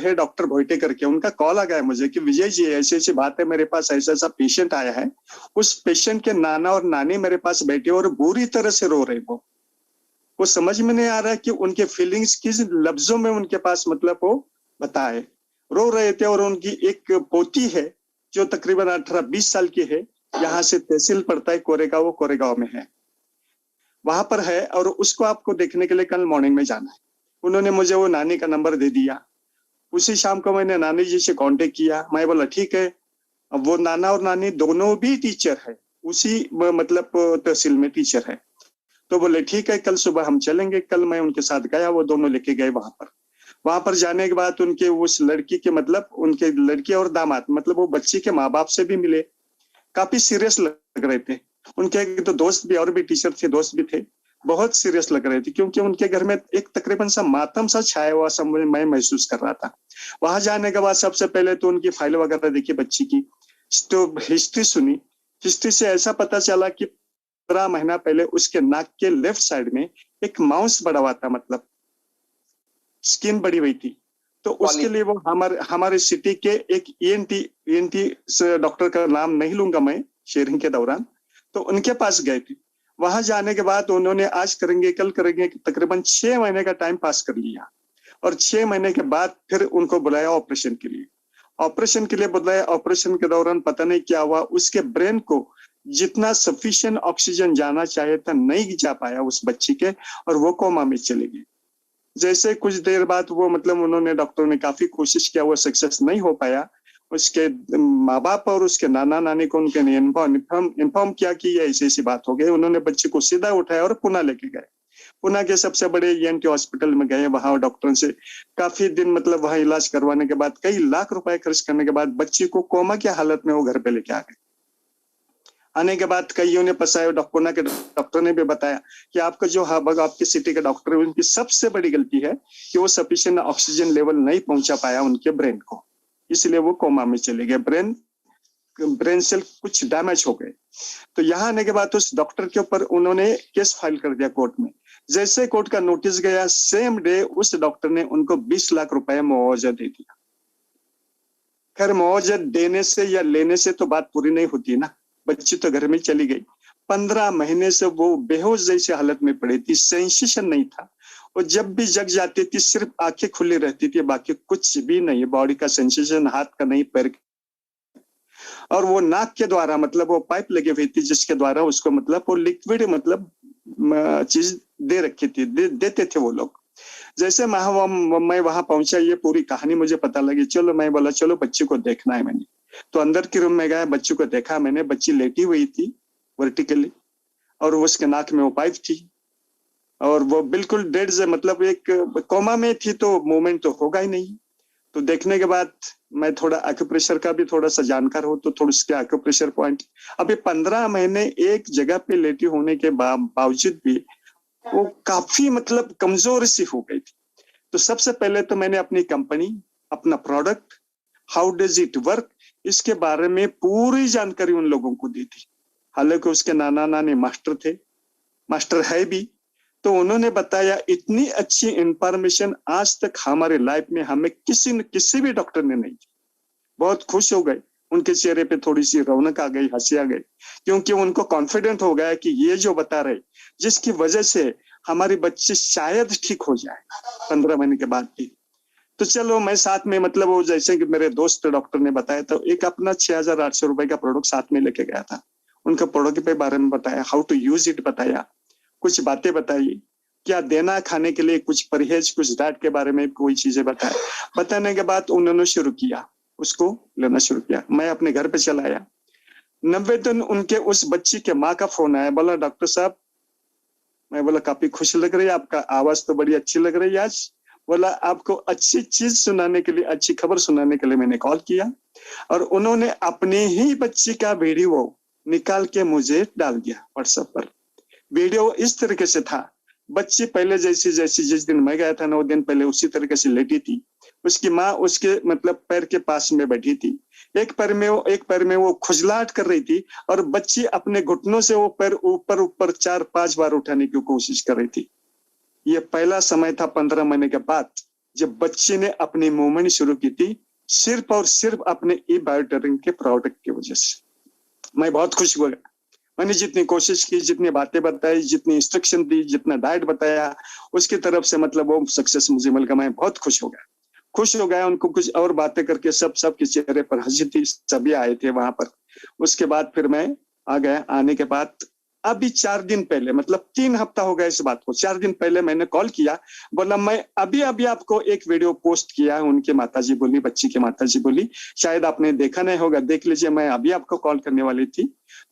है डॉक्टर भोइटे करके, उनका कॉल आ गया मुझे कि विजय जी ऐसी ऐसी बात है, मेरे पास ऐसा ऐसा पेशेंट आया है, उस पेशेंट के नाना और नानी मेरे पास बैठे और बुरी तरह से रो रहे। वो समझ में नहीं आ रहा है कि उनके फीलिंग्स किस लफ्जों में उनके पास मतलब वो बताए। रो रहे थे और उनकी एक पोती है जो तकरीबन 18-20 साल की है, यहाँ से तहसील पड़ता है कोरेगांव, वो कोरेगांव में है, वहां पर है, और उसको आपको देखने के लिए कल मॉर्निंग में जाना है। उन्होंने मुझे वो नानी का नंबर दे दिया। उसी शाम को मैंने नानी जी से कांटेक्ट किया। मैं बोला ठीक है। अब वो नाना और नानी दोनों भी टीचर है, उसी मतलब तहसील में टीचर है। तो बोले ठीक है, कल सुबह हम चलेंगे। कल मैं उनके साथ गया, वो दोनों लेके गए वहां पर। वहां पर जाने के बाद उनके उस लड़की के मतलब उनके लड़की और दामाद मतलब वो बच्ची के माँ बाप से भी मिले। काफी सीरियस लग रहे थे। उनके एक तो दोस्त भी और भी टीचर थे, दोस्त भी थे, बहुत सीरियस लग रहे थे, क्योंकि उनके घर में एक तकरीबन सा मातम सा छाया हुआ सब मैं महसूस कर रहा था। वहां जाने के बाद सबसे पहले तो उनकी फाइल वगैरह देखी बच्ची की, तो हिस्ट्री सुनी। हिस्ट्री से ऐसा पता चला कि 15 महीना पहले उसके नाक के लेफ्ट साइड में एक माउस बड़ा हुआ था, मतलब स्किन बड़ी हुई थी। तो उसके लिए वो हमारे सिटी के एक ईएनटी डॉक्टर का नाम नहीं लूंगा मैं शेयरिंग के दौरान, तो उनके पास गए थे। वहां जाने के बाद उन्होंने आज करेंगे कल करेंगे तकरीबन 6 महीने का टाइम पास कर लिया, और 6 महीने के बाद फिर उनको बुलाया ऑपरेशन के लिए। ऑपरेशन के लिए बुलाया। ऑपरेशन के दौरान पता नहीं क्या हुआ, उसके ब्रेन को जितना सफिशिएंट ऑक्सीजन जाना चाहिए था नहीं जा पाया उस बच्ची के, और वो कोमा में चली गई। जैसे कुछ देर बाद वो मतलब उन्होंने डॉक्टर ने काफी कोशिश किया, वो सक्सेस नहीं हो पाया। उसके माँ बाप और उसके नाना नानी को उनके इन्फॉर्म किया कि ये ऐसी ऐसी बात हो गई। उन्होंने बच्चे को सीधा उठाया और पुणे लेके गए। पुणे के सबसे बड़े ईएनटी हॉस्पिटल में गए। वहां डॉक्टरों से काफी दिन मतलब वहां इलाज करवाने के बाद, कई लाख रुपए खर्च करने के बाद बच्ची को कोमा की हालत में वो घर पे लेके आ गए। आने के बाद कईयों ने फंसाया, पुणे के डॉक्टर ने भी बताया कि आपका जो आपके सिटी के डॉक्टर है उनकी सबसे बड़ी गलती है कि वो सफिशिएंट ऑक्सीजन लेवल नहीं पहुंचा पाया उनके ब्रेन को, इसलिए वो कोमा में चले गए। ब्रेन सेल कुछ डैमेज हो गए। तो यहाँ आने के बाद उस डॉक्टर के ऊपर उन्होंने केस फाइल कर दिया कोर्ट में। जैसे कोर्ट का नोटिस गया, सेम डे उस डॉक्टर ने उनको 20 लाख रुपए मुआवजा दे दिया। खैर मुआवजा देने से या लेने से तो बात पूरी नहीं होती ना, बच्ची तो घर में चली गई। 15 महीने से वो बेहोश जैसी हालत में पड़ी थी, सेंसेशन नहीं था। और जब भी जग जाती थी सिर्फ आंखें खुली रहती थी, बाकी कुछ भी नहीं, बॉडी का सेंसेशन हाथ का नहीं, पैर का। और वो नाक के द्वारा मतलब वो पाइप लगी हुई थी जिसके द्वारा उसको मतलब वो लिक्विड मतलब चीज दे रखी थी, देते थे वो लोग। जैसे मैं वहां पहुंचा, ये पूरी कहानी मुझे पता लगी। चलो मैं बोला चलो बच्ची को देखना है। मैंने तो अंदर के रूम में गया, बच्ची को देखा मैंने। बच्ची लेटी हुई थी वर्टिकली, और उसके नाक में वो पाइप थी, और वो बिल्कुल डेड से मतलब एक कोमा में थी, तो मूवमेंट तो होगा ही नहीं। तो देखने के बाद मैं थोड़ा एक्यूप्रेशर का भी थोड़ा सा जानकार हूँ, तो थोड़ा उसके एक्यूप्रेशर पॉइंट, अभी 15 महीने एक जगह पे लेटी होने के बावजूद भी वो काफी मतलब कमजोर सी हो गई थी। तो सबसे पहले तो मैंने अपनी कंपनी, अपना product, how does it work, इसके बारे में पूरी जानकारी उन लोगों को दी थी। हालांकि उसके नाना नानी मास्टर थे, मास्टर है भी, तो उन्होंने बताया। इतनी अच्छी इंफॉर्मेशन आज तक हमारे लाइफ में हमें किसी भी डॉक्टर ने नहीं दी। बहुत खुश हो गए, उनके चेहरे पे थोड़ी सी रौनक आ गई, हंसी आ गई, क्योंकि उनको कॉन्फिडेंट हो गया कि ये जो बता रहे, जिसकी वजह से हमारी बच्ची शायद ठीक हो जाए 15 महीने के बाद भी। तो चलो मैं साथ में मतलब वो जैसे कि मेरे दोस्त डॉक्टर ने बताया, तो एक अपना 6,800 रुपए का प्रोडक्ट साथ में लेके गया था। उनका प्रोडक्ट के बारे में बताया, हाउ टू यूज इट बताया, कुछ बातें बताई, क्या देना खाने के लिए, कुछ परहेज, कुछ डाइट के बारे में कोई चीजें बताए। बताने के बाद उन्होंने शुरू किया, उसको लेना शुरू किया। मैं अपने घर पे चला आया। 90 दिन उनके उस बच्ची के माँ का फोन आया, बोला डॉक्टर साहब, मैं बोला काफी खुश लग रही है, आपका आवाज तो बड़ी अच्छी लग रही है आज। बोला आपको अच्छी चीज सुनाने के लिए, अच्छी खबर सुनाने के लिए मैंने कॉल किया। और उन्होंने अपने ही बच्ची का वीडियो निकाल के मुझे डाल दिया व्हाट्सएप पर। वीडियो इस तरीके से था, बच्ची पहले जैसी जिस दिन मैं गया था 9 दिन पहले उसी तरीके से लेटी थी। उसकी माँ उसके मतलब पैर के पास में बैठी थी। एक पैर में वो खुजलाहट कर रही थी, और बच्ची अपने घुटनों से वो पैर ऊपर ऊपर 4-5 बार उठाने की कोशिश कर रही थी। ये पहला समय था 15 महीने के बाद जब बच्चे ने अपनी मूवमेंट शुरू की थी सिर्फ और सिर्फ अपने ई बायोटेरिंग के प्रोडक्ट की वजह से। मैं बहुत खुश हुआ। मैंने जितनी कोशिश की, जितनी बातें बताई, जितनी इंस्ट्रक्शन दी, जितना डाइट बताया, उसकी तरफ से मतलब वो सक्सेस मुझे मिल गया। मैं बहुत खुश हो गया, खुश हो गया। उनको कुछ और बातें करके सब के चेहरे पर हंसी थी, सभी आए थे वहां पर। उसके बाद फिर मैं आ गया। आने के बाद अभी 4 दिन पहले, मतलब 3 हफ्ता हो गया इस बात को, 4 दिन पहले मैंने कॉल किया, बोला मैं अभी अभी आपको एक वीडियो पोस्ट किया है। उनके माताजी बोली, बच्ची की माताजी बोली, शायद आपने देखा नहीं होगा, देख लीजिए, मैं अभी आपको कॉल करने वाली थी।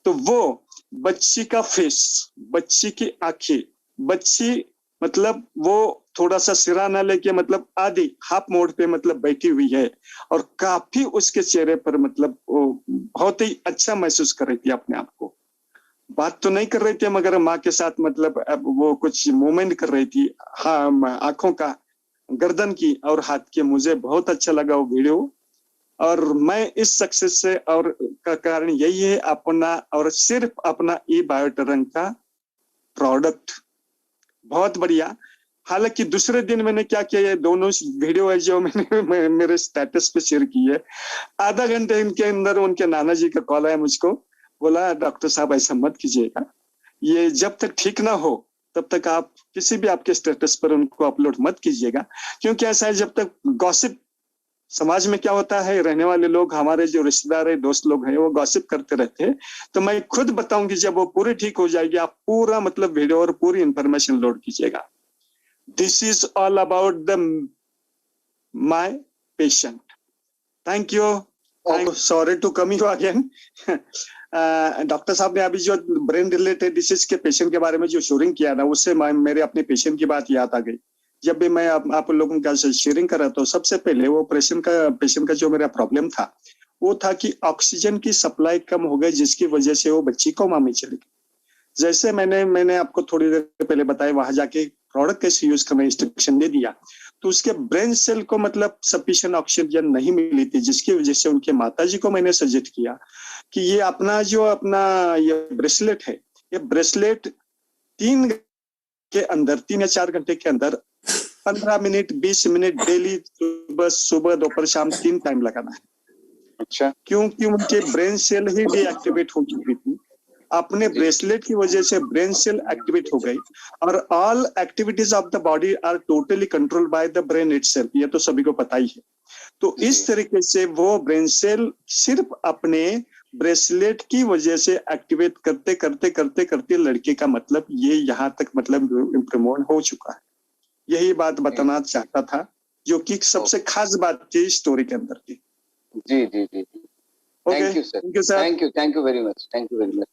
तो वो बच्ची का फेस, बच्ची की आंखें, बच्ची मतलब वो थोड़ा सा सिरा ना लेके मतलब आधी हाफ मोड़ पे मतलब बैठी हुई है, और काफी उसके चेहरे पर मतलब वो बहुत ही अच्छा महसूस कर रही थी अपने आप को। बात तो नहीं कर रही थी मगर माँ के साथ मतलब अब वो कुछ मूवमेंट कर रही थी, हाँ, आंखों का, गर्दन की और हाथ की। मुझे बहुत अच्छा लगा वो वीडियो। और मैं इस सक्सेस से और का कारण यही है अपना और सिर्फ अपना ई बायोटेरिंग का प्रोडक्ट। बहुत बढ़िया। हालांकि दूसरे दिन मैंने क्या किया, ये दोनों वीडियो है जो मैंने मेरे स्टेटस पे शेयर की है, आधा घंटे इनके अंदर उनके नाना जी का कॉल आया मुझको, बोला डॉक्टर साहब ऐसा मत कीजिएगा, ये जब तक ठीक ना हो तब तक आप किसी भी आपके स्टेटस पर उनको अपलोड मत कीजिएगा। क्योंकि ऐसा है, जब तक गॉसिप, समाज में क्या होता है, रहने वाले लोग, हमारे जो रिश्तेदार है, दोस्त लोग हैं, वो गॉसिप करते रहते हैं। तो मैं खुद बताऊंगी, जब वो पूरी ठीक हो जाएगी आप पूरा मतलब वीडियो और पूरी इंफॉर्मेशन लोड कीजिएगा। This is all about the my patient. Thank you. Sorry to come you again. Doctor साहब ने अभी जो ब्रेन रिलेटेड डिसीज के पेशेंट के बारे में जो शेयरिंग किया ना, उससे मेरे अपने पेशेंट की बात याद आ गई। जब भी मैं आप लोगों का शेयरिंग कर रहा था, सबसे पहले वो पेशेंट का जो मेरा प्रॉब्लम था वो था कि ऑक्सीजन की सप्लाई कम हो गई, जिसकी वजह से वो बच्ची कोमा में चली गई। जैसे मैंने आपको थोड़ी देर पहले बताया, वहां जाके प्रोडक्ट कैसे यूज करना इंस्ट्रक्शन दे दिया, तो उसके ब्रेन सेल को मतलब सफिशिएंट ऑक्सीजन नहीं मिली थी, जिसकी वजह से उनके माताजी को मैंने सजेस्ट किया कि ये अपना ये ब्रेसलेट है, ये ब्रेसलेट 3 या 4 घंटे के अंदर 15 मिनट 20 मिनट डेली, सुबह दोपहर शाम 3 टाइम लगाना है। अच्छा। क्योंकि उनके ब्रेन सेल ही डीएक्टिवेट हो चुकी थी। अपने ब्रेसलेट की वजह से ब्रेन सेल एक्टिवेट हो गई, और all activities of the body are totally controlled by the brain itself, ये तो सभी को पता ही है। तो इस तरीके से वो ब्रेन सेल सिर्फ अपने ब्रेसलेट की वजह से एक्टिवेट करते करते करते करते लड़के का मतलब ये यहाँ तक मतलब इम्प्रूवमेंट हो चुका है। यही बात बताना चाहता था, जो कि सबसे खास बात थी स्टोरी के अंदर की। जी जी जी। Thank you sir, thank you very much, thank you very much.